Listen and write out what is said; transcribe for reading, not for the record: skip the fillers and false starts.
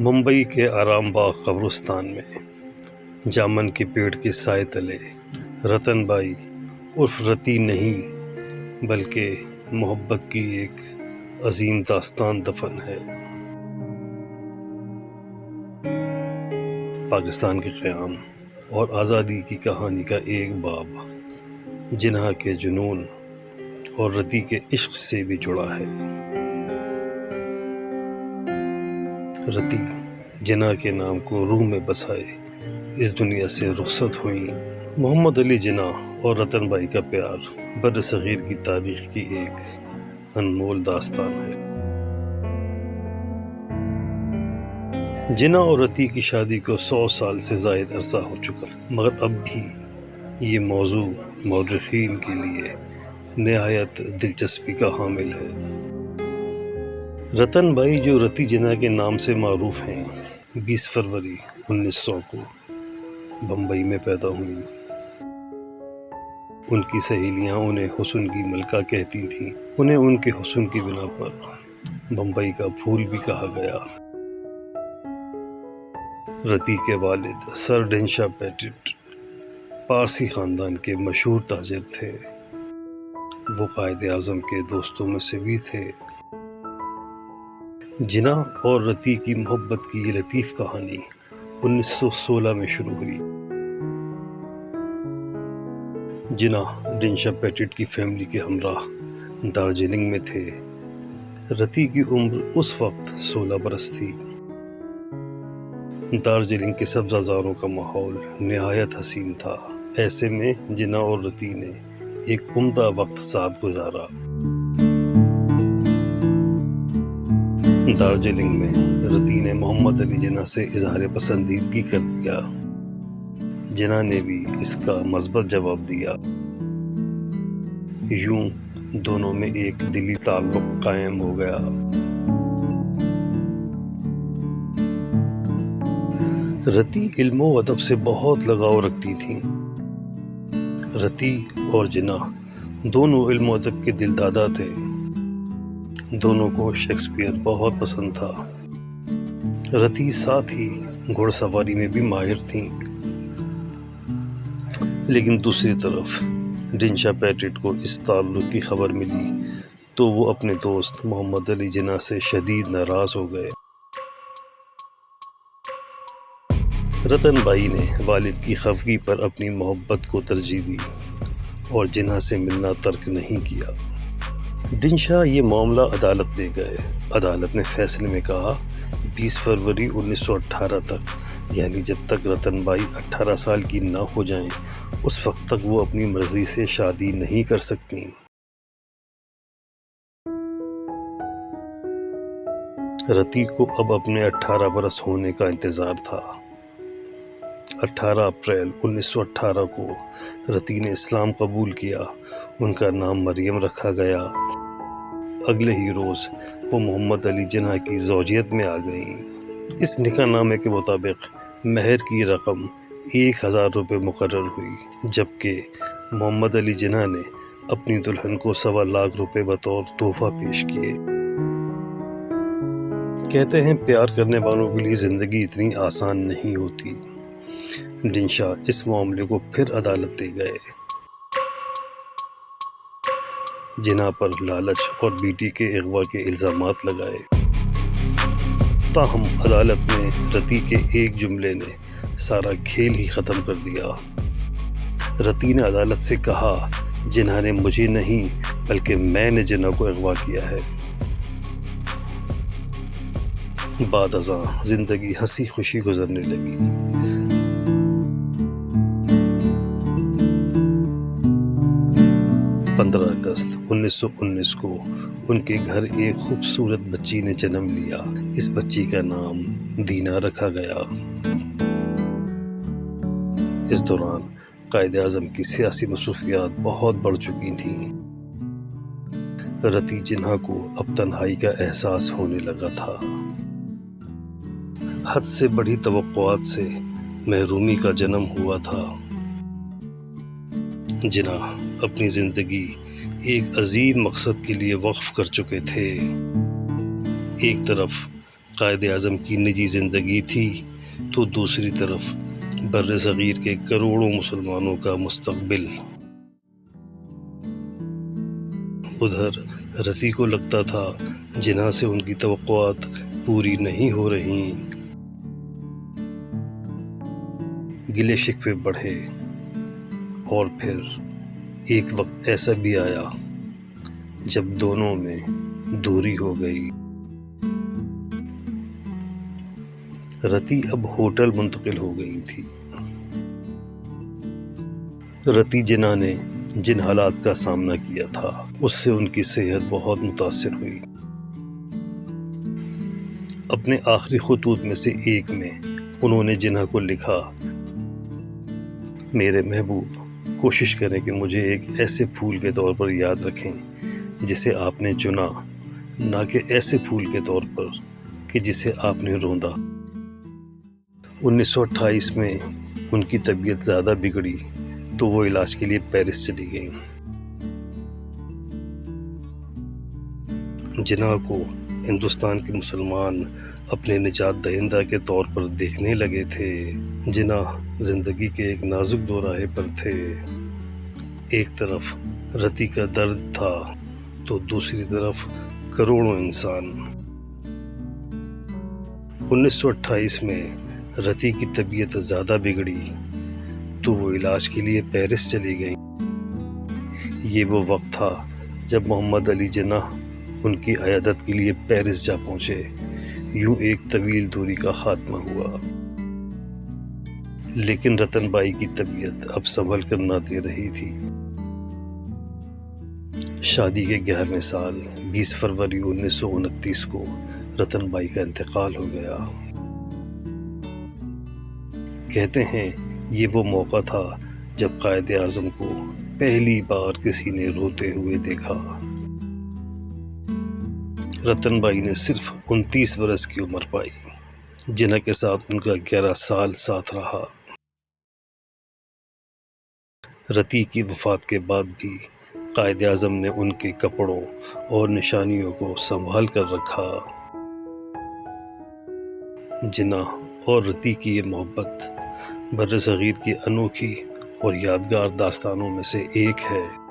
ممبئی کے آرام باغ قبرستان میں جامن کے پیڑ کے سائے تلے رتن بائی عرف رتی نہیں بلکہ محبت کی ایک عظیم داستان دفن ہے۔ پاکستان کے قیام اور آزادی کی کہانی کا ایک باب جناح کے جنون اور رتی کے عشق سے بھی جڑا ہے۔ رتی جناح کے نام کو روح میں بسائے اس دنیا سے رخصت ہوئیں۔ محمد علی جناح اور رتن بائی کا پیار بر صغیر کی تاریخ کی ایک انمول داستان ہے۔ جناح اور رتی کی شادی کو 100 سال سے زائد عرصہ ہو چکا، مگر اب بھی یہ موضوع مورخین کے لیے نہایت دلچسپی کا حامل ہے۔ رتن بائی جو رتی جناح کے نام سے معروف ہیں 20 فروری 1900 کو بمبئی میں پیدا ہوئیں۔ ان کی سہیلیاں انہیں حسن کی ملکہ کہتی تھیں۔ انہیں ان کے حسن کی بنا پر بمبئی کا پھول بھی کہا گیا۔ رتی کے والد سر ڈنشا پیٹٹ پارسی خاندان کے مشہور تاجر تھے۔ وہ قائد اعظم کے دوستوں میں سے بھی تھے۔ جناح اور رتی کی محبت کی یہ لطیف کہانی 1916 میں شروع ہوئی۔ جناح ڈنشا پیٹٹ کی فیملی کے ہمراہ دارجلنگ میں تھے۔ رتی کی عمر اس وقت 16 برس تھی۔ دارجلنگ کے سبزہ زاروں کا ماحول نہایت حسین تھا۔ ایسے میں جناح اور رتی نے ایک عمدہ وقت ساتھ گزارا۔ دارجلنگ میں رتی نے محمد علی جناح سے اظہار پسندیدگی کر دیا۔ جناح نے بھی اس کا مثبت جواب دیا۔ یوں دونوں میں ایک دلی تعلق قائم ہو گیا۔ رتی علم و ادب سے بہت لگاؤ رکھتی تھیں۔ رتی اور جناح دونوں علم و ادب کے دل دادا تھے۔ دونوں کو شیکسپیئر بہت پسند تھا۔ رتی ساتھ ہی گھوڑ سواری میں بھی ماہر تھیں۔ لیکن دوسری طرف ڈنشا پیٹٹ کو اس تعلق کی خبر ملی تو وہ اپنے دوست محمد علی جناح سے شدید ناراض ہو گئے۔ رتن بائی نے والد کی خفگی پر اپنی محبت کو ترجیح دی اور جناح سے ملنا ترک نہیں کیا۔ ڈنشا یہ معاملہ عدالت لے گئے۔ عدالت نے فیصلے میں کہا 20 فروری 1918 تک، یعنی جب تک رتن بائی 18 سال کی نہ ہو جائیں اس وقت تک وہ اپنی مرضی سے شادی نہیں کر سکتیں۔ رتی کو اب اپنے 18 برس ہونے کا انتظار تھا۔ 18 اپریل 1918 کو رتی نے اسلام قبول کیا۔ ان کا نام مریم رکھا گیا۔ اگلے ہی روز وہ محمد علی جناح کی زوجیت میں آ گئیں۔ اس نکاح نامے کے مطابق مہر کی رقم 1000 روپے مقرر ہوئی، جبکہ محمد علی جناح نے اپنی دلہن کو 1.25 لاکھ روپے بطور تحفہ پیش کیے۔ کہتے ہیں پیار کرنے والوں کے لیے زندگی اتنی آسان نہیں ہوتی۔ ڈنشا اس معاملے کو پھر عدالت لے گئے۔ جناح پر لالچ اور بیٹی کے اغوا کے الزامات لگائے۔ تاہم عدالت میں رتی کے ایک جملے نے سارا کھیل ہی ختم کر دیا۔ رتی نے عدالت سے کہا جناح نے مجھے نہیں بلکہ میں نے جناح کو اغوا کیا ہے۔ بعد ازاں زندگی ہنسی خوشی گزرنے لگی۔ 15 اگست 1919 کو ان کے گھر ایک خوبصورت بچی نے جنم لیا۔ اس بچی کا نام دینا رکھا گیا۔ اس دوران قائد اعظم کی سیاسی مصروفیات بہت بڑھ چکی تھیں۔ رتی جناح کو اب تنہائی کا احساس ہونے لگا تھا۔ حد سے بڑھی توقعات سے محرومی کا جنم ہوا تھا۔ جناح اپنی زندگی ایک عظیم مقصد کے لیے وقف کر چکے تھے۔ ایک طرف قائد اعظم کی نجی زندگی تھی تو دوسری طرف بر صغیر کے کروڑوں مسلمانوں کا مستقبل۔ ادھر رتی کو لگتا تھا جناح سے ان کی توقعات پوری نہیں ہو رہی۔ گلے شکوے بڑھے اور پھر ایک وقت ایسا بھی آیا جب دونوں میں دوری ہو گئی۔ رتی اب ہوٹل منتقل ہو گئی تھی۔ رتی جناح نے جن حالات کا سامنا کیا تھا اس سے ان کی صحت بہت متاثر ہوئی۔ اپنے آخری خطوط میں سے ایک میں انہوں نے جناح کو لکھا، میرے محبوب، کوشش کریں کہ مجھے ایک ایسے پھول کے طور پر یاد رکھیں جسے آپ نے چنا، نہ کہ ایسے پھول کے طور پر کہ جسے آپ نے روندا۔ 1928 میں ان کی طبیعت زیادہ بگڑی تو وہ علاج کے لیے پیرس چلی گئیں۔ جناح کو ہندوستان کے مسلمان اپنے نجات دہندہ کے طور پر دیکھنے لگے تھے۔ جناح زندگی کے ایک نازک دوراہے پر تھے۔ ایک طرف رتی کا درد تھا تو دوسری طرف کروڑوں انسان۔ 1928 میں رتی کی طبیعت زیادہ بگڑی تو وہ علاج کے لیے پیرس چلی گئیں۔ یہ وہ وقت تھا جب محمد علی جناح ان کی عیادت کے لیے پیرس جا پہنچے۔ یوں ایک طویل دوری کا خاتمہ ہوا، لیکن رتن بائی کی طبیعت اب سنبھل کر نہ دے رہی تھی۔ شادی کے 11ویں سال 20 فروری 1929 کو رتن بائی کا انتقال ہو گیا۔ کہتے ہیں یہ وہ موقع تھا جب قائد اعظم کو پہلی بار کسی نے روتے ہوئے دیکھا۔ رتن بائی نے صرف 29 برس کی عمر پائی۔ جناح کے ساتھ ان کا 11 سال ساتھ رہا۔ رتی کی وفات کے بعد بھی قائد اعظم نے ان کے کپڑوں اور نشانیوں کو سنبھال کر رکھا۔ جناح اور رتی کی یہ محبت برصغیر کی انوکھی اور یادگار داستانوں میں سے ایک ہے۔